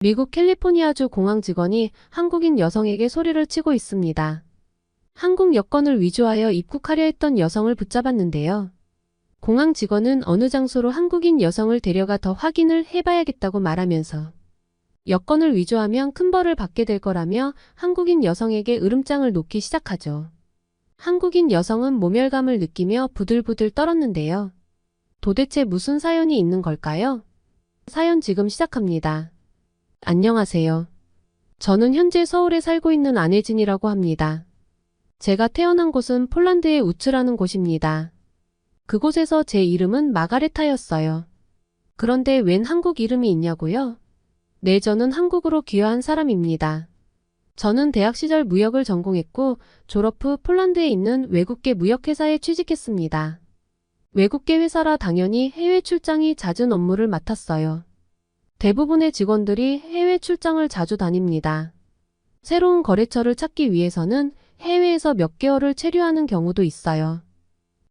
미국 캘리포니아주 공항 직원이 한국인 여성에게 소리를 치고 있습니다. 한국 여권을 위조하여 입국하려 했던 여성을 붙잡았는데요. 공항 직원은 어느 장소로 한국인 여성을 데려가 더 확인을 해봐야겠다고 말하면서 여권을 위조하면 큰 벌을 받게 될 거라며 한국인 여성에게 으름장을 놓기 시작하죠. 한국인 여성은 모멸감을 느끼며 부들부들 떨었는데요. 도대체 무슨 사연이 있는 걸까요? 사연 지금 시작합니다. 안녕하세요. 저는 현재 서울에 살고 있는 안혜진이라고 합니다. 제가 태어난 곳은 폴란드의 우츠라는 곳입니다. 그곳에서 제 이름은 마가레타였어요. 그런데 웬 한국 이름이 있냐고요? 네, 저는 한국으로 귀화한 사람입니다. 저는 대학 시절 무역을 전공했고 졸업 후 폴란드에 있는 외국계 무역회사에 취직했습니다. 외국계 회사라 당연히 해외 출장이 잦은 업무를 맡았어요. 대부분의 직원들이 해외 출장을 자주 다닙니다. 새로운 거래처를 찾기 위해서는 해외에서 몇 개월을 체류하는 경우도 있어요.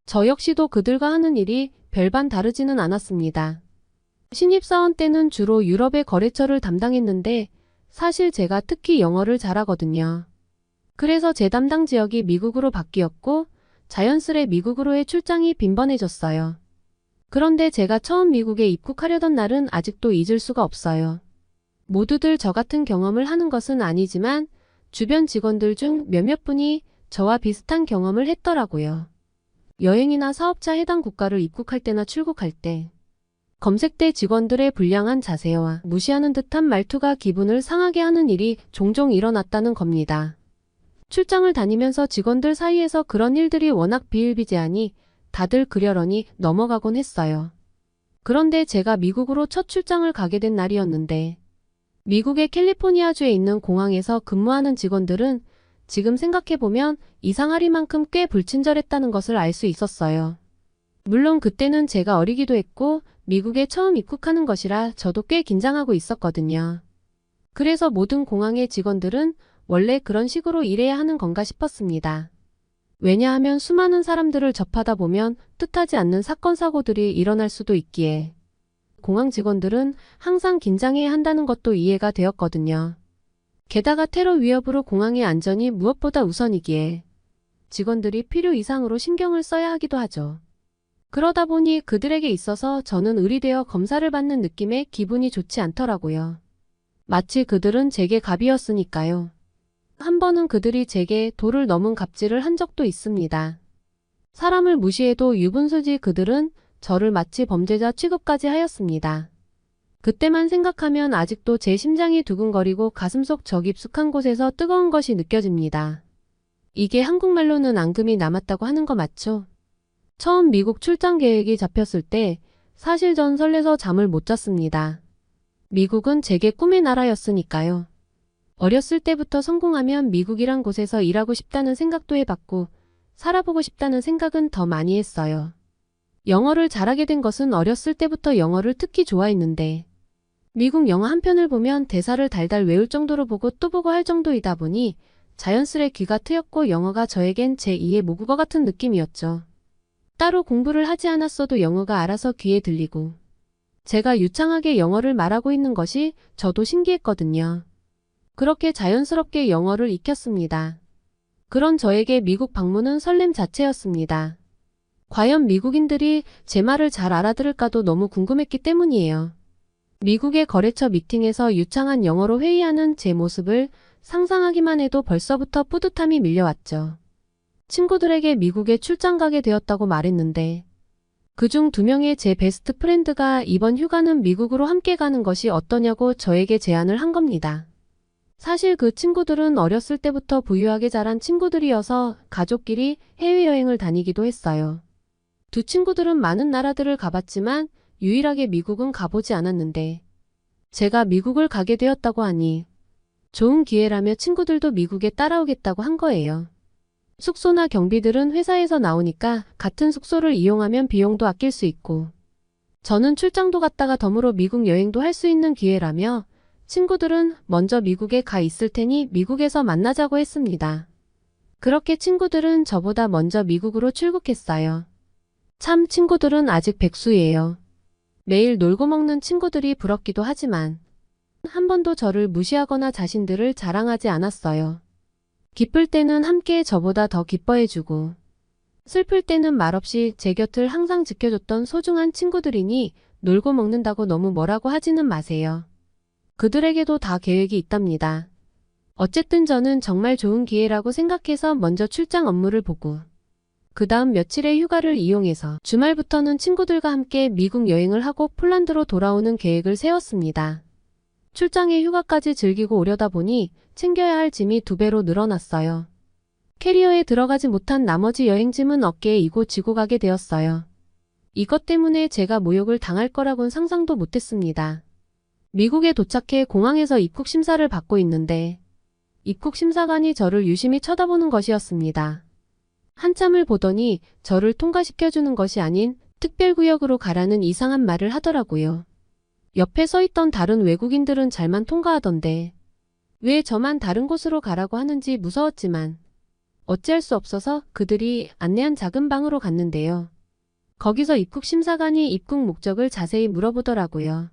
저 역시도 그들과 하는 일이 별반 다르지는 않았습니다. 신입사원 때는 주로 유럽의 거래처를 담당했는데 사실 제가 특히 영어를 잘하거든요. 그래서 제 담당 지역이 미국으로 바뀌었고 자연스레 미국으로의 출장이 빈번해졌어요. 그런데 제가 처음 미국에 입국하려던 날은 아직도 잊을 수가 없어요. 모두들 저 같은 경험을 하는 것은 아니지만 주변 직원들 중 몇몇 분이 저와 비슷한 경험을 했더라고요. 여행이나 사업자 해당 국가를 입국할 때나 출국할 때 검색대 직원들의 불량한 자세와 무시하는 듯한 말투가 기분을 상하게 하는 일이 종종 일어났다는 겁니다. 출장을 다니면서 직원들 사이에서 그런 일들이 워낙 비일비재하니 다들 그려러니 넘어가곤 했어요. 그런데 제가 미국으로 첫 출장을 가게 된 날이었는데 미국의 캘리포니아주에 있는 공항에서 근무하는 직원들은 지금 생각해보면 이상하리만큼 꽤 불친절했다는 것을 알 수 있었어요. 물론 그때는 제가 어리기도 했고 미국에 처음 입국하는 것이라 저도 꽤 긴장하고 있었거든요. 그래서 모든 공항의 직원들은 원래 그런 식으로 일해야 하는 건가 싶었습니다. 왜냐하면 수많은 사람들을 접하다 보면 뜻하지 않는 사건 사고들이 일어날 수도 있기에 공항 직원들은 항상 긴장해야 한다는 것도 이해가 되었거든요. 게다가 테러 위협으로 공항의 안전이 무엇보다 우선이기에 직원들이 필요 이상으로 신경을 써야 하기도 하죠. 그러다 보니 그들에게 있어서 저는 의리되어 검사를 받는 느낌에 기분이 좋지 않더라고요. 마치 그들은 제게 갑이었으니까요. 한 번은 그들이 제게 도를 넘은 갑질을 한 적도 있습니다. 사람을 무시해도 유분수지 그들은 저를 마치 범죄자 취급까지 하였습니다. 그때만 생각하면 아직도 제 심장이 두근거리고 가슴속 저 깊숙한 곳에서 뜨거운 것이 느껴집니다. 이게 한국말로는 앙금이 남았다고 하는 거 맞죠? 처음 미국 출장 계획이 잡혔을 때 사실 전 설레서 잠을 못 잤습니다. 미국은 제게 꿈의 나라였으니까요. 어렸을 때부터 성공하면 미국이란 곳에서 일하고 싶다는 생각도 해봤고 살아보고 싶다는 생각은 더 많이 했어요. 영어를 잘하게 된 것은 어렸을 때부터 영어를 특히 좋아했는데 미국 영화 한 편을 보면 대사를 달달 외울 정도로 보고 또 보고 할 정도이다 보니 자연스레 귀가 트였고 영어가 저에겐 제2의 모국어 같은 느낌이었죠. 따로 공부를 하지 않았어도 영어가 알아서 귀에 들리고 제가 유창하게 영어를 말하고 있는 것이 저도 신기했거든요. 그렇게 자연스럽게 영어를 익혔습니다. 그런 저에게 미국 방문은 설렘 자체였습니다. 과연 미국인들이 제 말을 잘 알아들을까도 너무 궁금했기 때문이에요. 미국의 거래처 미팅에서 유창한 영어로 회의하는 제 모습을 상상하기만 해도 벌써부터 뿌듯함이 밀려왔죠. 친구들에게 미국에 출장 가게 되었다고 말했는데 그중 2명의 제 베스트 프렌드가 이번 휴가는 미국으로 함께 가는 것이 어떠냐고 저에게 제안을 한 겁니다. 사실 그 친구들은 어렸을 때부터 부유하게 자란 친구들이어서 가족끼리 해외여행을 다니기도 했어요. 두 친구들은 많은 나라들을 가봤지만 유일하게 미국은 가보지 않았는데 제가 미국을 가게 되었다고 하니 좋은 기회라며 친구들도 미국에 따라오겠다고 한 거예요. 숙소나 경비들은 회사에서 나오니까 같은 숙소를 이용하면 비용도 아낄 수 있고 저는 출장도 갔다가 덤으로 미국 여행도 할 수 있는 기회라며 친구들은 먼저 미국에 가 있을 테니 미국에서 만나자고 했습니다. 그렇게 친구들은 저보다 먼저 미국으로 출국했어요. 참 친구들은 아직 백수예요. 매일 놀고 먹는 친구들이 부럽기도 하지만 한 번도 저를 무시하거나 자신들을 자랑하지 않았어요. 기쁠 때는 함께 저보다 더 기뻐해주고, 슬플 때는 말없이 제 곁을 항상 지켜줬던 소중한 친구들이니 놀고 먹는다고 너무 뭐라고 하지는 마세요. 그들에게도 다 계획이 있답니다. 어쨌든 저는 정말 좋은 기회라고 생각해서 먼저 출장 업무를 보고, 그 다음 며칠의 휴가를 이용해서 주말부터는 친구들과 함께 미국 여행을 하고 폴란드로 돌아오는 계획을 세웠습니다. 출장의 휴가까지 즐기고 오려다 보니 챙겨야 할 짐이 2배로 늘어났어요. 캐리어에 들어가지 못한 나머지 여행짐은 어깨에 이고 지고 가게 되었어요. 이것 때문에 제가 모욕을 당할 거라곤 상상도 못했습니다. 미국에 도착해 공항에서 입국 심사를 받고 있는데 입국 심사관이 저를 유심히 쳐다보는 것이었습니다. 한참을 보더니 저를 통과시켜주는 것이 아닌 특별구역으로 가라는 이상한 말을 하더라고요. 옆에 서 있던 다른 외국인들은 잘만 통과하던데 왜 저만 다른 곳으로 가라고 하는지 무서웠지만 어찌할 수 없어서 그들이 안내한 작은 방으로 갔는데요. 거기서 입국 심사관이 입국 목적을 자세히 물어보더라고요.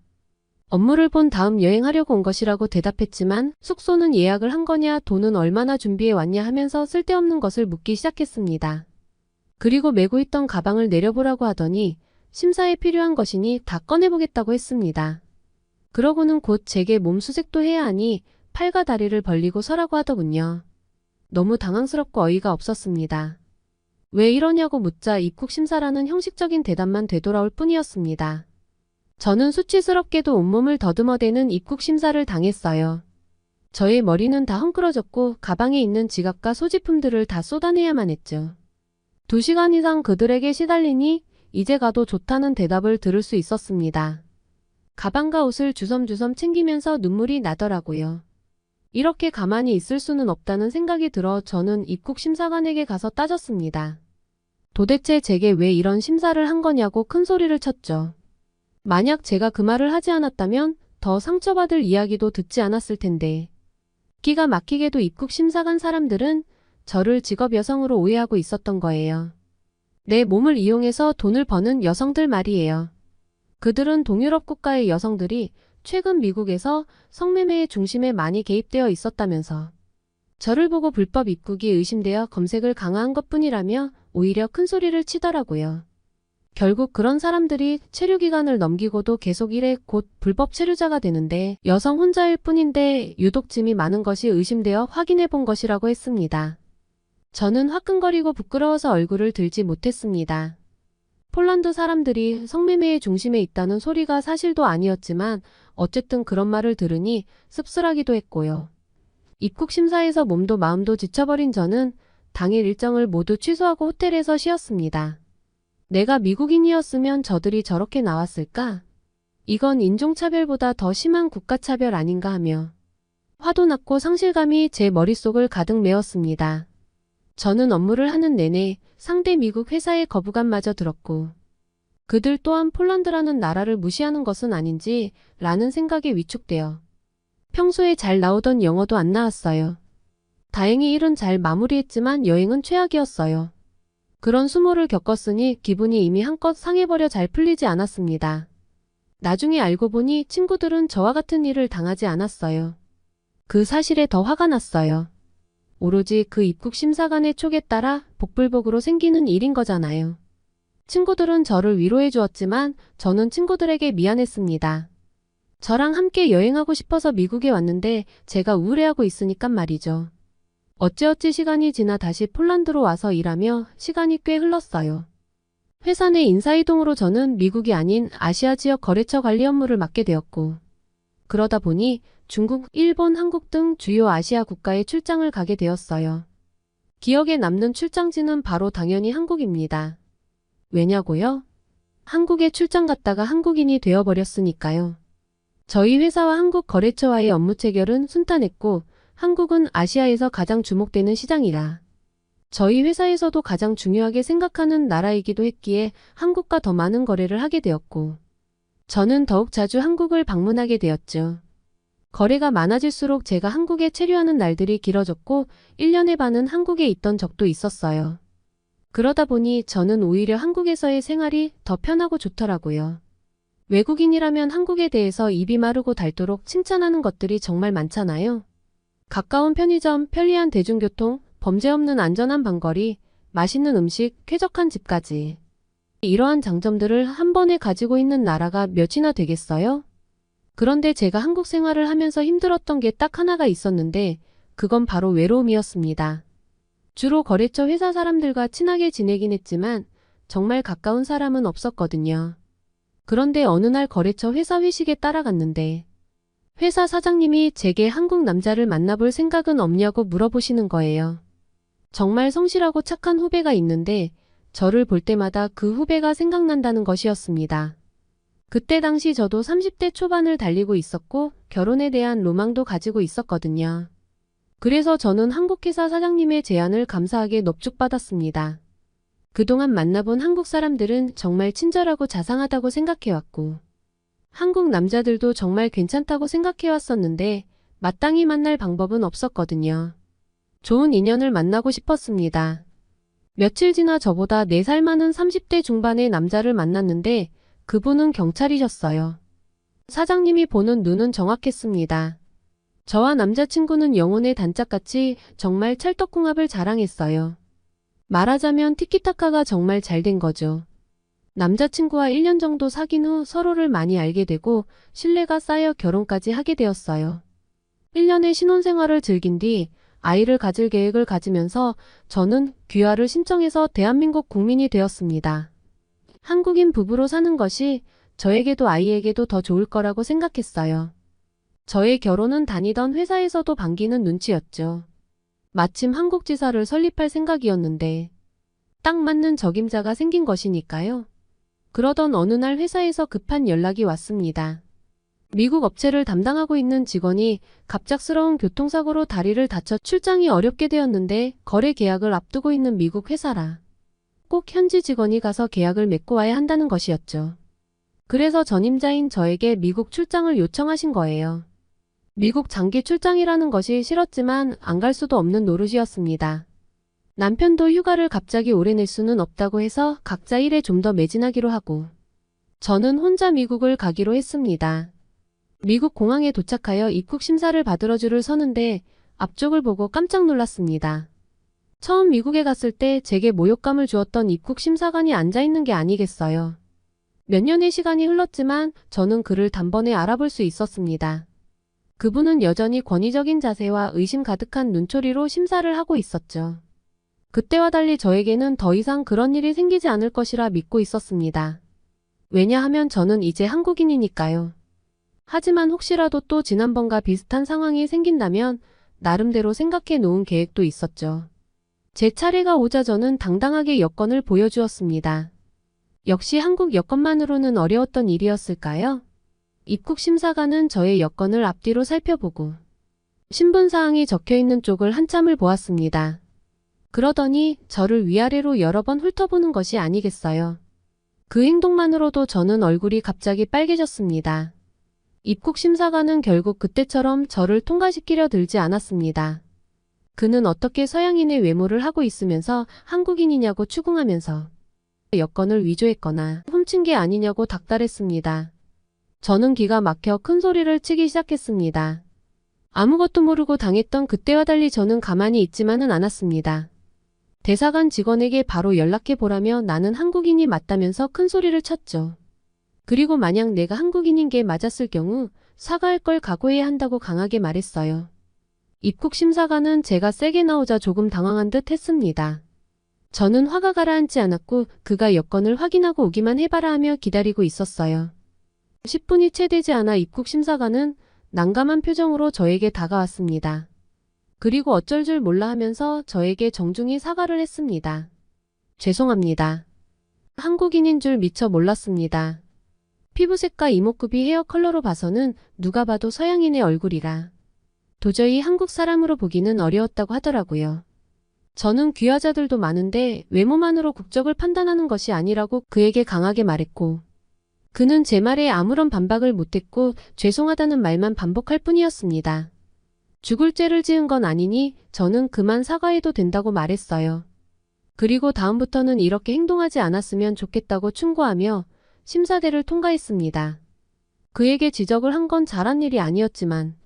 업무를 본 다음 여행하려고 온 것이라고 대답했지만 숙소는 예약을 한 거냐, 돈은 얼마나 준비해 왔냐 하면서 쓸데없는 것을 묻기 시작했습니다. 그리고 메고 있던 가방을 내려보라고 하더니 심사에 필요한 것이니 다 꺼내보겠다고 했습니다. 그러고는 곧 제게 몸 수색도 해야 하니 팔과 다리를 벌리고 서라고 하더군요. 너무 당황스럽고 어이가 없었습니다. 왜 이러냐고 묻자 입국 심사라는 형식적인 대답만 되돌아올 뿐이었습니다. 저는 수치스럽게도 온몸을 더듬어대는 입국 심사를 당했어요. 저의 머리는 다 헝클어졌고 가방에 있는 지갑과 소지품들을 다 쏟아내야만 했죠. 2시간 이상 그들에게 시달리니 이제 가도 좋다는 대답을 들을 수 있었습니다. 가방과 옷을 주섬주섬 챙기면서 눈물이 나더라고요. 이렇게 가만히 있을 수는 없다는 생각이 들어 저는 입국 심사관에게 가서 따졌습니다. 도대체 제게 왜 이런 심사를 한 거냐고 큰 소리를 쳤죠. 만약 제가 그 말을 하지 않았다면 더 상처받을 이야기도 듣지 않았을 텐데. 기가 막히게도 입국 심사관 사람들은 저를 직업 여성으로 오해하고 있었던 거예요. 내 몸을 이용해서 돈을 버는 여성들 말이에요. 그들은 동유럽 국가의 여성들이 최근 미국에서 성매매의 중심에 많이 개입되어 있었다면서 저를 보고 불법 입국이 의심되어 검색을 강화한 것뿐이라며 오히려 큰 소리를 치더라고요. 결국 그런 사람들이 체류기간을 넘기고도 계속 일해 곧 불법 체류자가 되는데 여성 혼자일 뿐인데 유독 짐이 많은 것이 의심되어 확인해 본 것이라고 했습니다. 저는 화끈거리고 부끄러워서 얼굴을 들지 못했습니다. 폴란드 사람들이 성매매의 중심에 있다는 소리가 사실도 아니었지만 어쨌든 그런 말을 들으니 씁쓸하기도 했고요. 입국 심사에서 몸도 마음도 지쳐버린 저는 당일 일정을 모두 취소하고 호텔에서 쉬었습니다. 내가 미국인이었으면 저들이 저렇게 나왔을까? 이건 인종차별보다 더 심한 국가차별 아닌가 하며 화도 났고 상실감이 제 머릿속을 가득 메웠습니다. 저는 업무를 하는 내내 상대 미국 회사의 거부감마저 들었고 그들 또한 폴란드라는 나라를 무시하는 것은 아닌지 라는 생각에 위축되어 평소에 잘 나오던 영어도 안 나왔어요. 다행히 일은 잘 마무리했지만 여행은 최악이었어요. 그런 수모를 겪었으니 기분이 이미 한껏 상해버려 잘 풀리지 않았습니다. 나중에 알고 보니 친구들은 저와 같은 일을 당하지 않았어요. 그 사실에 더 화가 났어요. 오로지 그 입국 심사관의 촉에 따라 복불복으로 생기는 일인 거잖아요. 친구들은 저를 위로해 주었지만 저는 친구들에게 미안했습니다. 저랑 함께 여행하고 싶어서 미국에 왔는데 제가 우울해하고 있으니깐 말이죠. 어찌어찌 시간이 지나 다시 폴란드로 와서 일하며 시간이 꽤 흘렀어요. 회사 내 인사이동으로 저는 미국이 아닌 아시아 지역 거래처 관리 업무를 맡게 되었고 그러다 보니 중국, 일본, 한국 등 주요 아시아 국가에 출장을 가게 되었어요. 기억에 남는 출장지는 바로 당연히 한국입니다. 왜냐고요? 한국에 출장 갔다가 한국인이 되어버렸으니까요. 저희 회사와 한국 거래처와의 업무 체결은 순탄했고 한국은 아시아에서 가장 주목되는 시장이라 저희 회사에서도 가장 중요하게 생각하는 나라이기도 했기에 한국과 더 많은 거래를 하게 되었고 저는 더욱 자주 한국을 방문하게 되었죠. 거래가 많아질수록 제가 한국에 체류하는 날들이 길어졌고 1년의 반은 한국에 있던 적도 있었어요. 그러다 보니 저는 오히려 한국에서의 생활이 더 편하고 좋더라고요. 외국인이라면 한국에 대해서 입이 마르고 닳도록 칭찬하는 것들이 정말 많잖아요. 가까운 편의점, 편리한 대중교통, 범죄 없는 안전한 방거리, 맛있는 음식, 쾌적한 집까지. 이러한 장점들을 한 번에 가지고 있는 나라가 몇이나 되겠어요? 그런데 제가 한국 생활을 하면서 힘들었던 게 딱 하나가 있었는데 그건 바로 외로움이었습니다. 주로 거래처 회사 사람들과 친하게 지내긴 했지만 정말 가까운 사람은 없었거든요. 그런데 어느 날 거래처 회사 회식에 따라갔는데 회사 사장님이 제게 한국 남자를 만나볼 생각은 없냐고 물어보시는 거예요. 정말 성실하고 착한 후배가 있는데 저를 볼 때마다 그 후배가 생각난다는 것이었습니다. 그때 당시 저도 30대 초반을 달리고 있었고 결혼에 대한 로망도 가지고 있었거든요. 그래서 저는 한국 회사 사장님의 제안을 감사하게 넙죽받았습니다. 그동안 만나본 한국 사람들은 정말 친절하고 자상하다고 생각해왔고 한국 남자들도 정말 괜찮다고 생각해왔었는데 마땅히 만날 방법은 없었거든요. 좋은 인연을 만나고 싶었습니다. 며칠 지나 저보다 4살 많은 30대 중반의 남자를 만났는데 그분은 경찰이셨어요. 사장님이 보는 눈은 정확했습니다. 저와 남자친구는 영혼의 단짝같이 정말 찰떡궁합을 자랑했어요. 말하자면 티키타카가 정말 잘 된 거죠. 남자친구와 1년 정도 사귄 후 서로를 많이 알게 되고 신뢰가 쌓여 결혼까지 하게 되었어요. 1년의 신혼생활을 즐긴 뒤 아이를 가질 계획을 가지면서 저는 귀화를 신청해서 대한민국 국민이 되었습니다. 한국인 부부로 사는 것이 저에게도 아이에게도 더 좋을 거라고 생각했어요. 저의 결혼은 다니던 회사에서도 반기는 눈치였죠. 마침 한국지사를 설립할 생각이었는데 딱 맞는 적임자가 생긴 것이니까요. 그러던 어느 날 회사에서 급한 연락이 왔습니다. 미국 업체를 담당하고 있는 직원이 갑작스러운 교통사고로 다리를 다쳐 출장이 어렵게 되었는데 거래 계약을 앞두고 있는 미국 회사라. 꼭 현지 직원이 가서 계약을 맺고 와야 한다는 것이었죠. 그래서 전임자인 저에게 미국 출장을 요청하신 거예요. 미국 장기 출장이라는 것이 싫었지만 안 갈 수도 없는 노릇이었습니다. 남편도 휴가를 갑자기 오래 낼 수는 없다고 해서 각자 일에 좀 더 매진하기로 하고 저는 혼자 미국을 가기로 했습니다. 미국 공항에 도착하여 입국 심사를 받으러 줄을 서는데 앞쪽을 보고 깜짝 놀랐습니다. 처음 미국에 갔을 때 제게 모욕감을 주었던 입국 심사관이 앉아있는 게 아니겠어요. 몇 년의 시간이 흘렀지만 저는 그를 단번에 알아볼 수 있었습니다. 그분은 여전히 권위적인 자세와 의심 가득한 눈초리로 심사를 하고 있었죠. 그때와 달리 저에게는 더 이상 그런 일이 생기지 않을 것이라 믿고 있었습니다. 왜냐하면 저는 이제 한국인이니까요. 하지만 혹시라도 또 지난번과 비슷한 상황이 생긴다면 나름대로 생각해 놓은 계획도 있었죠. 제 차례가 오자 저는 당당하게 여권을 보여주었습니다. 역시 한국 여권만으로는 어려웠던 일이었을까요? 입국 심사관은 저의 여권을 앞뒤로 살펴보고 신분사항이 적혀있는 쪽을 한참을 보았습니다. 그러더니 저를 위아래로 여러 번 훑어보는 것이 아니겠어요. 그 행동만으로도 저는 얼굴이 갑자기 빨개졌습니다. 입국 심사관은 결국 그때처럼 저를 통과시키려 들지 않았습니다. 그는 어떻게 서양인의 외모를 하고 있으면서 한국인이냐고 추궁하면서 여권을 위조했거나 훔친 게 아니냐고 닥달했습니다. 저는 기가 막혀 큰 소리를 치기 시작했습니다. 아무것도 모르고 당했던 그때와 달리 저는 가만히 있지만은 않았습니다. 대사관 직원에게 바로 연락해보라며 나는 한국인이 맞다면서 큰 소리를 쳤죠. 그리고 만약 내가 한국인인 게 맞았을 경우 사과할 걸 각오해야 한다고 강하게 말했어요. 입국 심사관은 제가 세게 나오자 조금 당황한 듯 했습니다. 저는 화가 가라앉지 않았고 그가 여권을 확인하고 오기만 해봐라 하며 기다리고 있었어요. 10분이 채 되지 않아 입국 심사관은 난감한 표정으로 저에게 다가왔습니다. 그리고 어쩔 줄 몰라 하면서 저에게 정중히 사과를 했습니다. 죄송합니다. 한국인인 줄 미처 몰랐습니다. 피부색과 이목구비 헤어 컬러로 봐서는 누가 봐도 서양인의 얼굴이라 도저히 한국 사람으로 보기는 어려웠다고 하더라고요. 저는 귀화자들도 많은데 외모만으로 국적을 판단하는 것이 아니라고 그에게 강하게 말했고 그는 제 말에 아무런 반박을 못했고 죄송하다는 말만 반복할 뿐이었습니다. 죽을 죄를 지은 건 아니니 저는 그만 사과해도 된다고 말했어요. 그리고 다음부터는 이렇게 행동하지 않았으면 좋겠다고 충고하며 심사대를 통과했습니다. 그에게 지적을 한 건 잘한 일이 아니었지만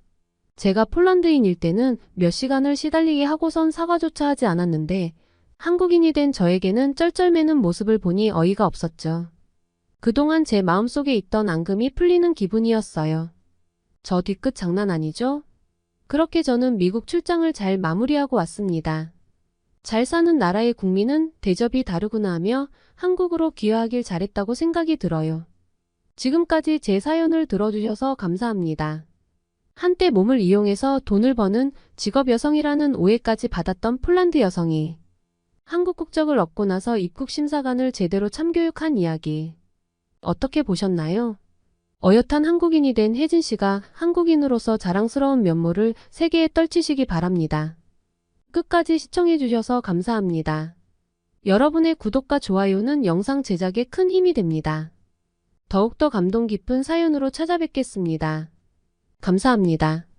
제가 폴란드인일 때는 몇 시간을 시달리게 하고선 사과조차 하지 않았는데 한국인이 된 저에게는 쩔쩔매는 모습을 보니 어이가 없었죠. 그동안 제 마음속에 있던 앙금이 풀리는 기분이었어요. 저 뒤끝 장난 아니죠? 그렇게 저는 미국 출장을 잘 마무리하고 왔습니다. 잘 사는 나라의 국민은 대접이 다르구나 하며 한국으로 귀화하길 잘했다고 생각이 들어요. 지금까지 제 사연을 들어주셔서 감사합니다. 한때 몸을 이용해서 돈을 버는 직업 여성이라는 오해까지 받았던 폴란드 여성이 한국 국적을 얻고 나서 입국 심사관을 제대로 참교육한 이야기. 어떻게 보셨나요? 어엿한 한국인이 된 혜진 씨가 한국인으로서 자랑스러운 면모를 세계에 떨치시기 바랍니다. 끝까지 시청해주셔서 감사합니다. 여러분의 구독과 좋아요는 영상 제작에 큰 힘이 됩니다. 더욱더 감동 깊은 사연으로 찾아뵙겠습니다. 감사합니다.